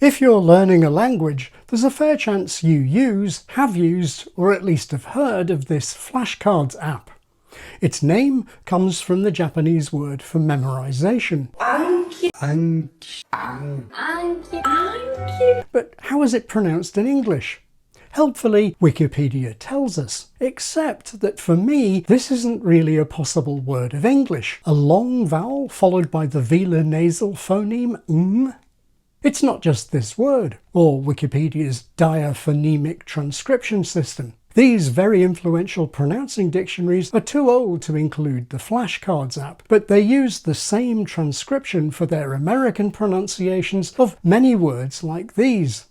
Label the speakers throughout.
Speaker 1: If you're learning a language, there's a fair chance you use, have used, or at least have heard of this flashcards app. Its name comes from the Japanese word for memorization. Anki. Anki. Anki. Anki. But how is it pronounced in English? Helpfully, Wikipedia tells us, except that for me, this isn't really a possible word of English. A long vowel followed by the velar nasal phoneme It's not just this word, or Wikipedia's diaphonemic transcription system. These very influential pronouncing dictionaries are too old to include the flashcards app, but they use the same transcription for their American pronunciations of many words like these.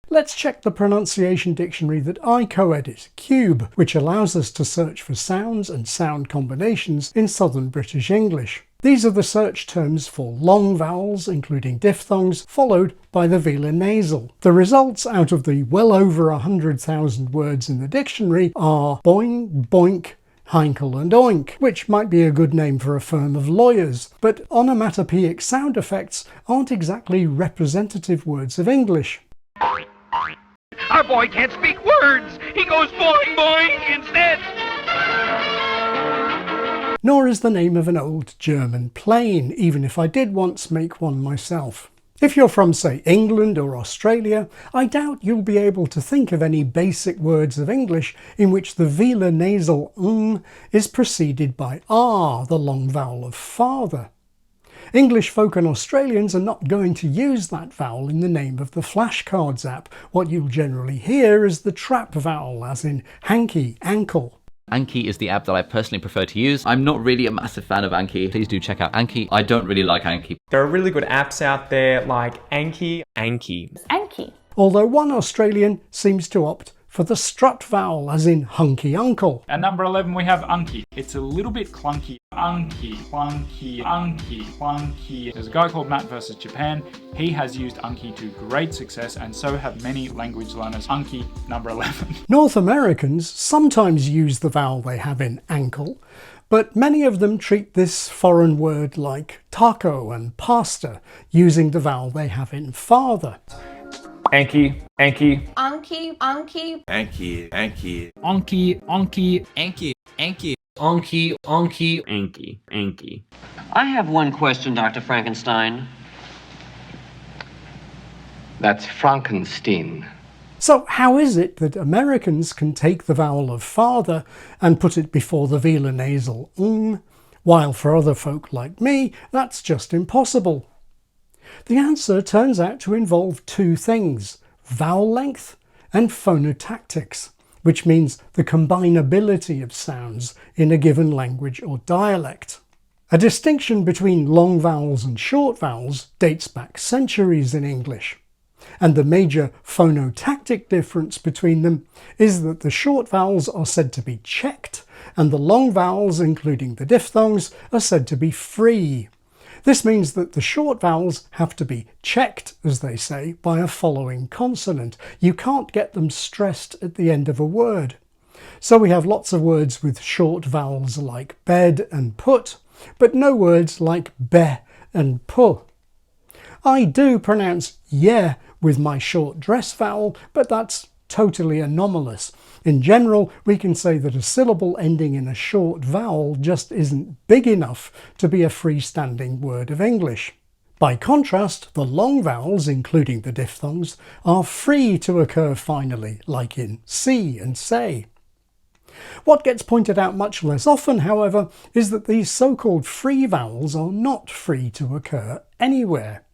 Speaker 1: Let's check the pronunciation dictionary that I co-edit, Cube, which allows us to search for sounds and sound combinations in Southern British English. These are the search terms for long vowels, including diphthongs, followed by the velar nasal. The results out of the well over 100,000 words in the dictionary are boing, boink, ɑːŋki and oink, which might be a good name for a firm of lawyers, but onomatopoeic sound effects aren't exactly representative words of English.
Speaker 2: Our boy can't speak words! He goes boing boing instead!
Speaker 1: Nor is the name of an old German plane, even if I did once make one myself. If you're from, say, England or Australia, I doubt you'll be able to think of any basic words of English in which the velar nasal is preceded by R, the long vowel of father. English folk and Australians are not going to use that vowel in the name of the flashcards app. What you'll generally hear is the trap vowel, as in ɑːŋki, ankle.
Speaker 3: Anki is the app that I personally prefer to use. I'm not really a massive fan of Anki. Please do check out Anki. I don't really like Anki.
Speaker 4: There are really good apps out there like Anki.
Speaker 1: Although one Australian seems to opt for the strut vowel, as in hunky uncle.
Speaker 5: At number 11 we have ɑːŋki. It's a little bit clunky. ɑːŋki, clunky, ɑːŋki, clunky. There's a guy called Matt versus Japan. He has used ɑːŋki to great success, and so have many language learners. ɑːŋki, number 11.
Speaker 1: North Americans sometimes use the vowel they have in ankle, but many of them treat this foreign word like taco and pasta, using the vowel they have in father.
Speaker 4: Anki, Anki.
Speaker 6: Anki, Anki.
Speaker 7: Anki, Anki.
Speaker 5: Anki, Anki,
Speaker 7: Anki, Anki.
Speaker 8: Anki, Anki, Anki, Anki.
Speaker 9: I have one question, Dr. Frankenstein.
Speaker 10: That's Frankenstein.
Speaker 1: So how is it that Americans can take the vowel of father and put it before the velar nasal while for other folk like me, that's just impossible? The answer turns out to involve two things: vowel length and phonotactics, which means the combinability of sounds in a given language or dialect. A distinction between long vowels and short vowels dates back centuries in English, and the major phonotactic difference between them is that the short vowels are said to be checked, and the long vowels, including the diphthongs, are said to be free. This means that the short vowels have to be checked, as they say, by a following consonant. You can't get them stressed at the end of a word. So we have lots of words with short vowels like bed and put, but no words like be and pu. I do pronounce yeah with my short dress vowel, but that's totally anomalous. In general, we can say that a syllable ending in a short vowel just isn't big enough to be a freestanding word of English. By contrast, the long vowels, including the diphthongs, are free to occur finally, like in see and say. What gets pointed out much less often, however, is that these so-called free vowels are not free to occur anywhere.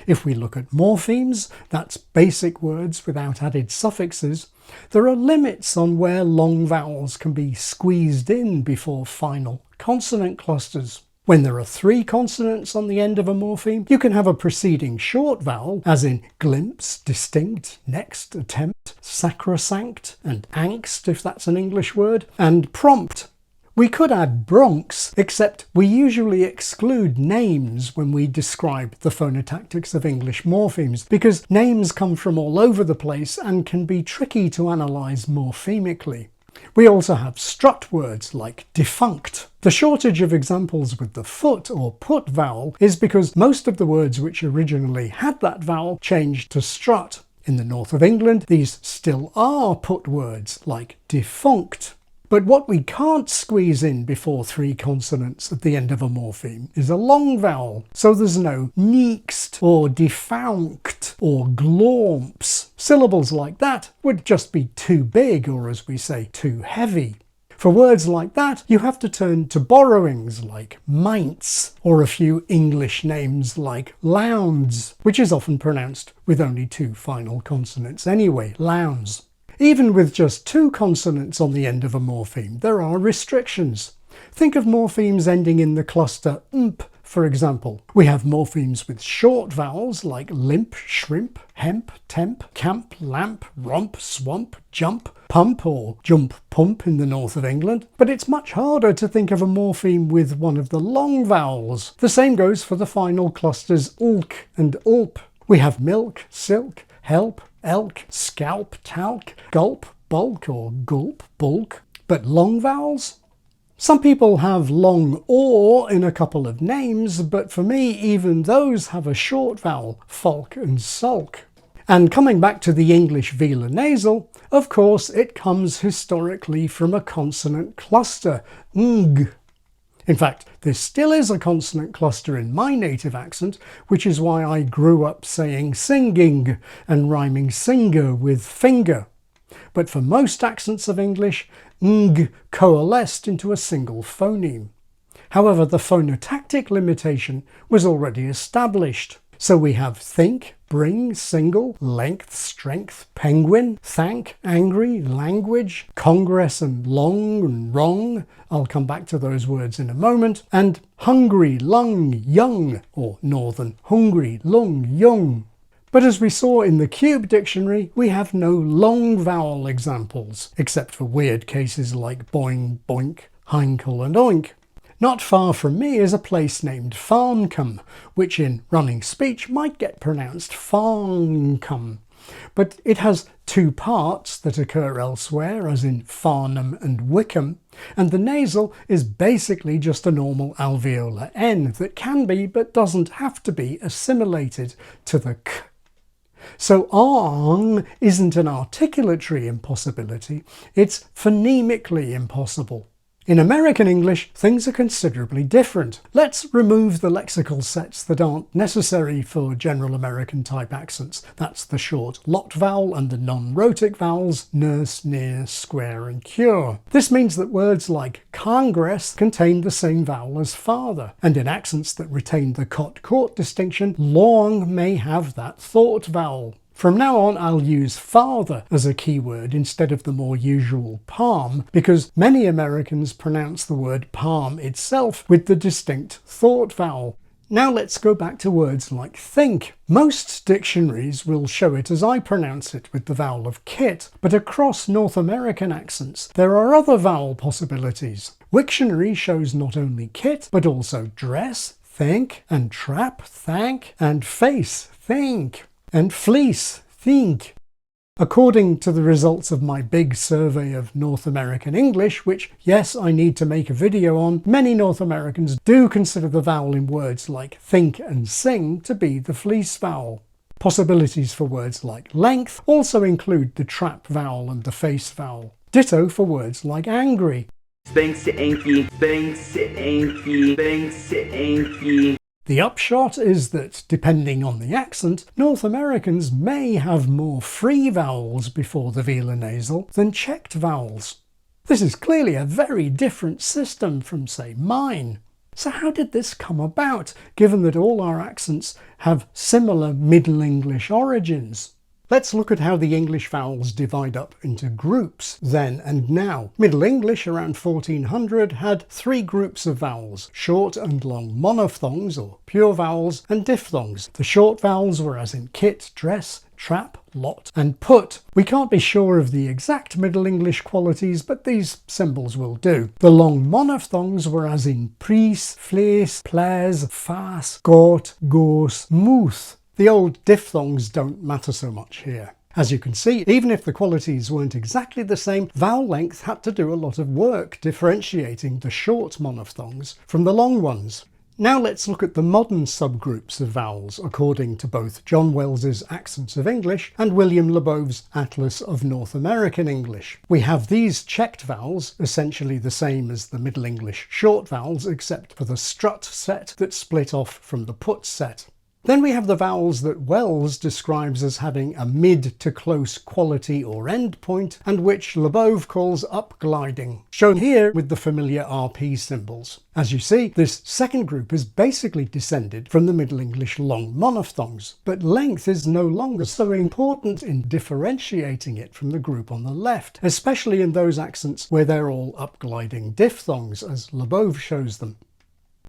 Speaker 1: If we look at morphemes, that's basic words without added suffixes, there are limits on where long vowels can be squeezed in before final consonant clusters. When there are 3 consonants on the end of a morpheme, you can have a preceding short vowel, as in glimpse, distinct, next, attempt, sacrosanct, and angst, if that's an English word, and prompt. We could add bronx, except we usually exclude names when we describe the phonotactics of English morphemes, because names come from all over the place and can be tricky to analyse morphemically. We also have strut words like defunct. The shortage of examples with the foot or put vowel is because most of the words which originally had that vowel changed to strut. In the north of England, these still are put words like defunct. But what we can't squeeze in before 3 consonants at the end of a morpheme is a long vowel. So there's no next or defunct or glormps. Syllables like that would just be too big, or as we say, too heavy. For words like that, you have to turn to borrowings like mints, or a few English names like lounds, which is often pronounced with only 2 final consonants anyway, lounds. Even with just 2 consonants on the end of a morpheme, there are restrictions. Think of morphemes ending in the cluster mp, for example. We have morphemes with short vowels like limp, shrimp, hemp, temp, camp, lamp, romp, swamp, jump, pump or jump pump in the north of England. But it's much harder to think of a morpheme with one of the long vowels. The same goes for the final clusters ulk and ulp. We have milk, silk, help, elk, scalp, talc, gulp, bulk or gulp, bulk. But long vowels? Some people have long or in a couple of names, but for me even those have a short vowel, folk and sulk. And coming back to the English velar nasal, of course it comes historically from a consonant cluster, ng. In fact, there still is a consonant cluster in my native accent, which is why I grew up saying singing and rhyming singer with finger. But for most accents of English, ng coalesced into a single phoneme. However, the phonotactic limitation was already established. So we have think, bring, single, length, strength, penguin, thank, angry, language, congress and long and wrong. I'll come back to those words in a moment. And hungry, lung, young, or northern hungry, lung, young. But as we saw in the Cube dictionary, we have no long vowel examples, except for weird cases like boing, boink, heinkel and oink. Not far from me is a place named Farncombe, which in running speech might get pronounced Farncombe. But it has 2 parts that occur elsewhere, as in Farnham and Wickham, and the nasal is basically just a normal alveolar N that can be, but doesn't have to be, assimilated to the k. So āŋ isn't an articulatory impossibility, it's phonemically impossible. In American English, things are considerably different. Let's remove the lexical sets that aren't necessary for general American type accents. That's the short lot vowel and the non-rhotic vowels nurse, near, square and cure. This means that words like congress contain the same vowel as father, and in accents that retain the cot-court distinction, long may have that thought vowel. From now on, I'll use father as a keyword instead of the more usual palm, because many Americans pronounce the word palm itself with the distinct thought vowel. Now let's go back to words like think. Most dictionaries will show it as I pronounce it with the vowel of kit, but across North American accents there are other vowel possibilities. Wiktionary shows not only kit, but also dress, think, and trap, thank, and face, think, and fleece, think. According to the results of my big survey of North American English, which, yes, I need to make a video on, many North Americans do consider the vowel in words like think and sing to be the fleece vowel. Possibilities for words like length also include the trap vowel and the face vowel. Ditto for words like angry.
Speaker 8: Thanks to Anki. Thanks to Anki. Thanks to Anki.
Speaker 1: The upshot is that, depending on the accent, North Americans may have more free vowels before the velar nasal than checked vowels. This is clearly a very different system from, say, mine. So how did this come about, given that all our accents have similar Middle English origins? Let's look at how the English vowels divide up into groups, then and now. Middle English around 1400 had 3 groups of vowels: short and long monophthongs, or pure vowels, and diphthongs. The short vowels were as in kit, dress, trap, lot, and put. We can't be sure of the exact Middle English qualities, but these symbols will do. The long monophthongs were as in pris, flees, ples, fas, got, gos, muth. The old diphthongs don't matter so much here. As you can see, even if the qualities weren't exactly the same, vowel length had to do a lot of work differentiating the short monophthongs from the long ones. Now let's look at the modern subgroups of vowels according to both John Wells's Accents of English and William Labov's Atlas of North American English. We have these checked vowels, essentially the same as the Middle English short vowels except for the strut set that split off from the put set. Then we have the vowels that Wells describes as having a mid to close quality or end point, and which Labov calls up-gliding, shown here with the familiar RP symbols. As you see, this second group is basically descended from the Middle English long monophthongs, but length is no longer so important in differentiating it from the group on the left, especially in those accents where they're all up-gliding diphthongs, as Labov shows them.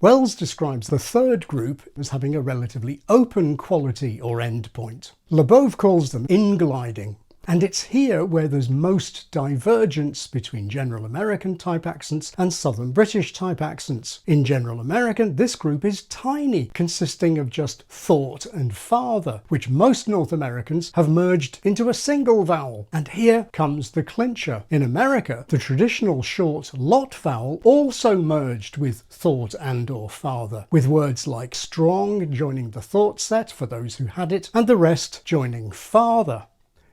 Speaker 1: Wells describes the third group as having a relatively open quality or end point. Labov calls them ingliding, and it's here where there's most divergence between General American type accents and Southern British type accents. In General American, this group is tiny, consisting of just thought and father, which most North Americans have merged into a single vowel. And here comes the clincher. In America, the traditional short lot vowel also merged with thought and or father, with words like strong joining the thought set for those who had it, and the rest joining father.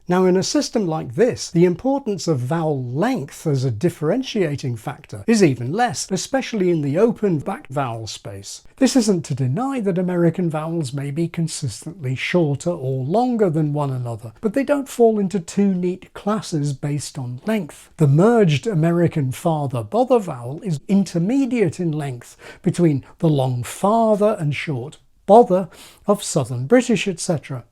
Speaker 1: Now, in a system like this, the importance of vowel length as a differentiating factor is even less, especially in the open back vowel space. This isn't to deny that American vowels may be consistently shorter or longer than one another, but they don't fall into two neat classes based on length. The merged American father-bother vowel is intermediate in length between the long father and short bother of Southern British, etc.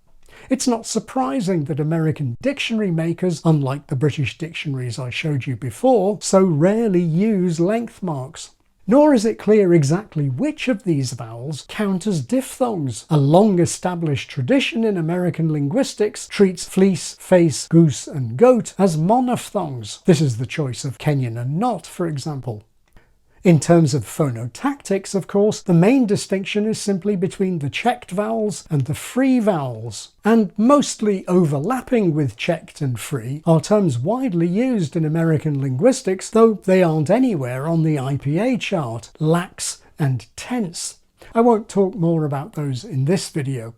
Speaker 1: It's not surprising that American dictionary makers, unlike the British dictionaries I showed you before, so rarely use length marks. Nor is it clear exactly which of these vowels count as diphthongs. A long-established tradition in American linguistics treats fleece, face, goose and goat as monophthongs. This is the choice of Kenyon and Knott, for example. In terms of phonotactics, of course, the main distinction is simply between the checked vowels and the free vowels. And mostly overlapping with checked and free are terms widely used in American linguistics, though they aren't anywhere on the IPA chart: lax and tense. I won't talk more about those in this video.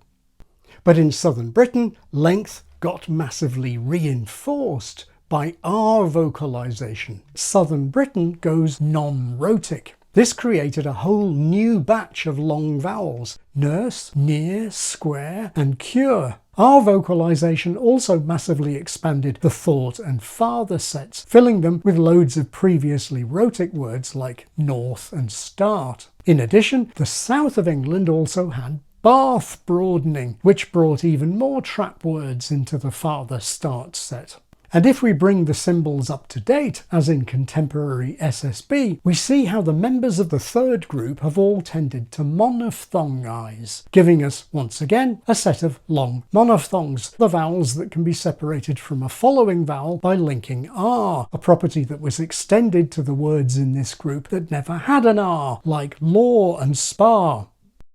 Speaker 1: But in Southern Britain, length got massively reinforced by R vocalization. Southern Britain goes non-rhotic. This created a whole new batch of long vowels: nurse, near, square and cure. R vocalization also massively expanded the thought and father sets, filling them with loads of previously rhotic words like north and start. In addition, the south of England also had BATH-broadening, which brought even more trap words into the father-start set. And if we bring the symbols up to date, as in contemporary SSB, we see how the members of the third group have all tended to monophthongize, giving us, once again, a set of long monophthongs, the vowels that can be separated from a following vowel by linking R, a property that was extended to the words in this group that never had an R, like law and spa.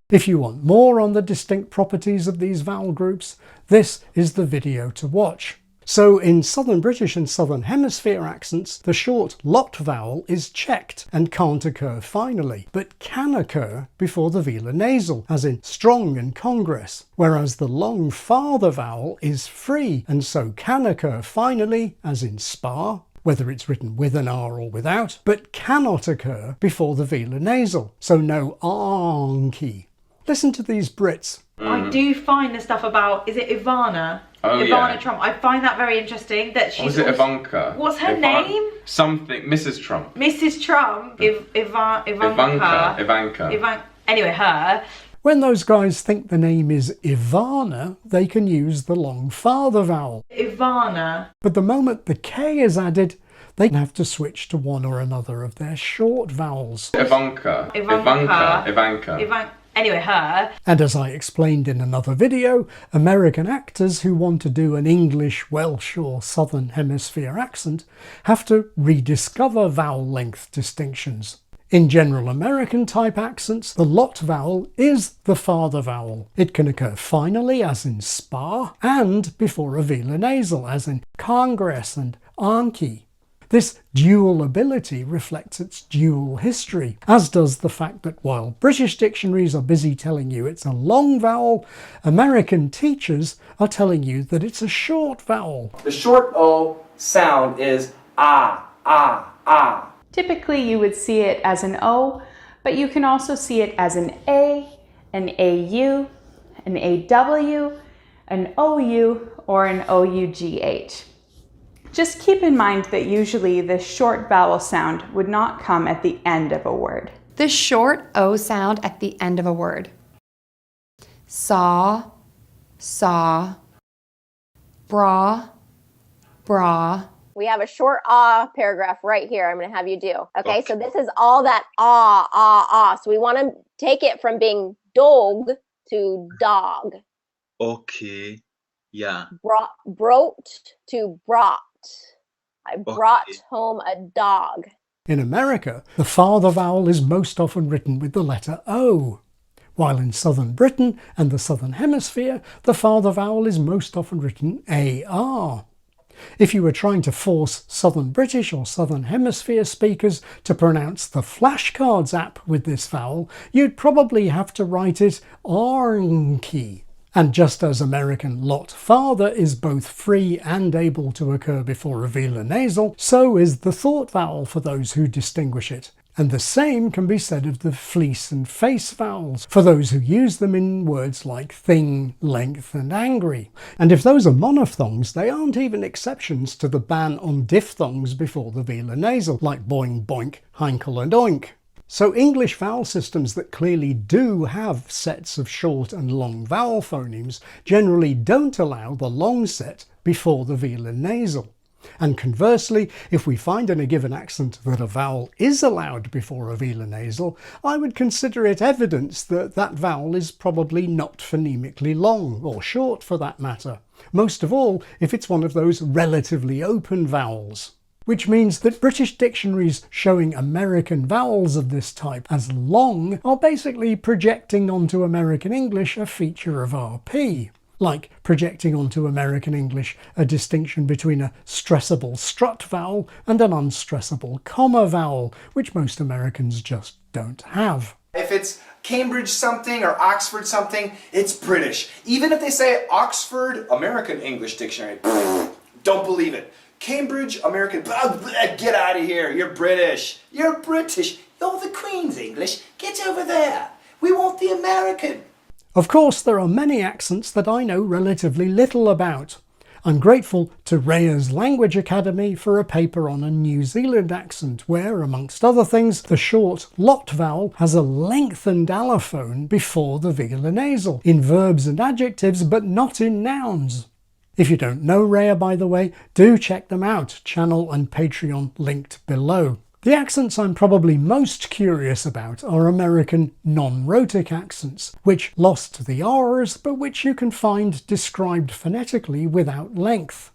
Speaker 1: If you want more on the distinct properties of these vowel groups, this is the video to watch. So in Southern British and Southern Hemisphere accents, the short lot vowel is checked and can't occur finally, but can occur before the velar nasal, as in strong and congress, whereas the long father vowel is free and so can occur finally, as in spa, whether it's written with an R or without, but cannot occur before the velar nasal, so no ɑːŋki. Listen to these Brits.
Speaker 6: I do find the stuff about, is it Ivana?
Speaker 11: Oh,
Speaker 6: Ivana
Speaker 11: yeah.
Speaker 6: Trump. I find that very interesting. That she's.
Speaker 11: Or was it Ivanka?
Speaker 6: What's her name?
Speaker 11: Something. Mrs. Trump.
Speaker 6: Mrs. Trump. Ivanka. Anyway, her.
Speaker 1: When those guys think the name is Ivana, they can use the long father vowel.
Speaker 6: Ivana.
Speaker 1: But the moment the K is added, they have to switch to one or another of their short vowels.
Speaker 11: Ivanka.
Speaker 6: Anyway, her.
Speaker 1: And as I explained in another video, American actors who want to do an English, Welsh or Southern Hemisphere accent have to rediscover vowel length distinctions. In general American type accents, the lot vowel is the father vowel. It can occur finally, as in spa, and before a velar nasal, as in Congress and Anki. This dual ability reflects its dual history, as does the fact that while British dictionaries are busy telling you it's a long vowel, American teachers are telling you that it's a short vowel.
Speaker 12: The short O sound is ah, ah, ah.
Speaker 13: Typically you would see it as an O, but you can also see it as an A, an AU, an AW, an OU, or an OUGH. Just keep in mind that usually the short vowel sound would not come at the end of a word.
Speaker 14: The short O sound at the end of a word. Saw, saw, bra, bra.
Speaker 15: We have a short ah paragraph right here I'm going to have you do. Okay, so this is all that ah, ah, ah. So we want to take it from being dog to dog.
Speaker 7: Okay. Yeah.
Speaker 15: Brought to brought. I brought home a dog.
Speaker 1: In America, the father vowel is most often written with the letter O, while in southern Britain and the southern hemisphere, the father vowel is most often written AR. If you were trying to force southern British or southern hemisphere speakers to pronounce the flashcards app with this vowel, you'd probably have to write it ɑːŋki. And just as American lot father is both free and able to occur before a velar nasal, so is the thought vowel for those who distinguish it. And the same can be said of the fleece and face vowels, for those who use them in words like thing, length and angry. And if those are monophthongs, they aren't even exceptions to the ban on diphthongs before the velar nasal, like boing, boink, heinkel and oink. So English vowel systems that clearly do have sets of short and long vowel phonemes generally don't allow the long set before the velar nasal. And conversely, if we find in a given accent that a vowel is allowed before a velar nasal, I would consider it evidence that that vowel is probably not phonemically long, or short for that matter. Most of all, if it's one of those relatively open vowels. Which means that British dictionaries showing American vowels of this type as long are basically projecting onto American English a feature of RP. Like projecting onto American English a distinction between a stressable strut vowel and an unstressable comma vowel, which most Americans just don't have.
Speaker 12: If it's Cambridge something or Oxford something, it's British. Even if they say Oxford American English Dictionary, don't believe it. Cambridge American, get out of here, you're British. You're British. You're the Queen's English. Get over there. We want the American.
Speaker 1: Of course, there are many accents that I know relatively little about. I'm grateful to Rhea's Language Academy for a paper on a New Zealand accent where, amongst other things, the short lot vowel has a lengthened allophone before the velar nasal, in verbs and adjectives, but not in nouns. If you don't know Rhea, by the way, do check them out, channel and Patreon linked below. The accents I'm probably most curious about are American non-rhotic accents, which lost the R's, but which you can find described phonetically without length.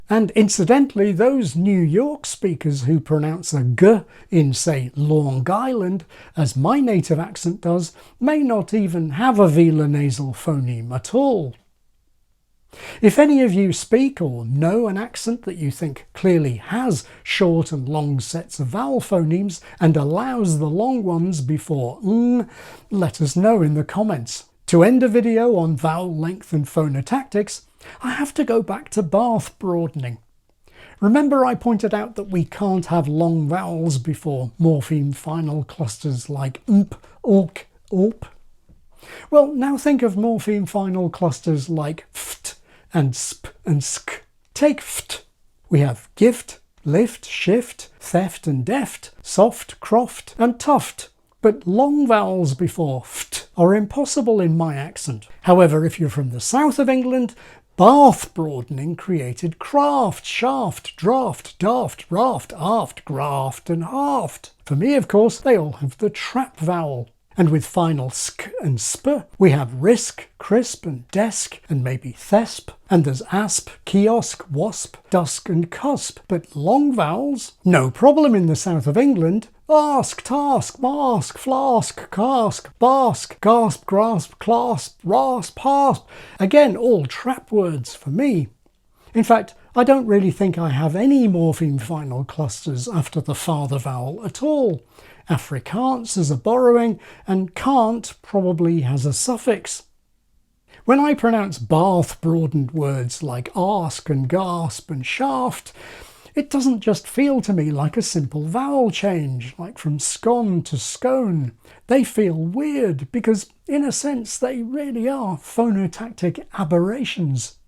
Speaker 1: And incidentally, those New York speakers who pronounce a G in, say, Long Island, as my native accent does, may not even have a velar nasal phoneme at all. If any of you speak or know an accent that you think clearly has short and long sets of vowel phonemes and allows the long ones before let us know in the comments. To end a video on vowel length and phonotactics, I have to go back to BATH-broadening. Remember I pointed out that we can't have long vowels before morpheme final clusters like ulk, ulp? Well, now think of morpheme final clusters like ft and sp and sk. Take ft. We have gift, lift, shift, theft and deft, soft, croft and tuft. But long vowels before ft are impossible in my accent. However, if you're from the south of England, Bath-broadening created craft, shaft, draft, daft, raft, aft, graft and haft. For me, of course, they all have the trap vowel. And with final sk and sp, we have risk, crisp and desk, and maybe thesp. And there's asp, kiosk, wasp, dusk and cusp. But long vowels? No problem in the south of England. Ask, task, mask, flask, cask, bask, gasp, grasp, clasp, rasp, hasp. Again, all trap words for me. In fact, I don't really think I have any morpheme final clusters after the father vowel at all. Afrikaans is a borrowing, and can't probably has a suffix. When I pronounce bath-broadened words like ask and gasp and shaft, it doesn't just feel to me like a simple vowel change, like from scone to scone. They feel weird because, in a sense, they really are phonotactic aberrations.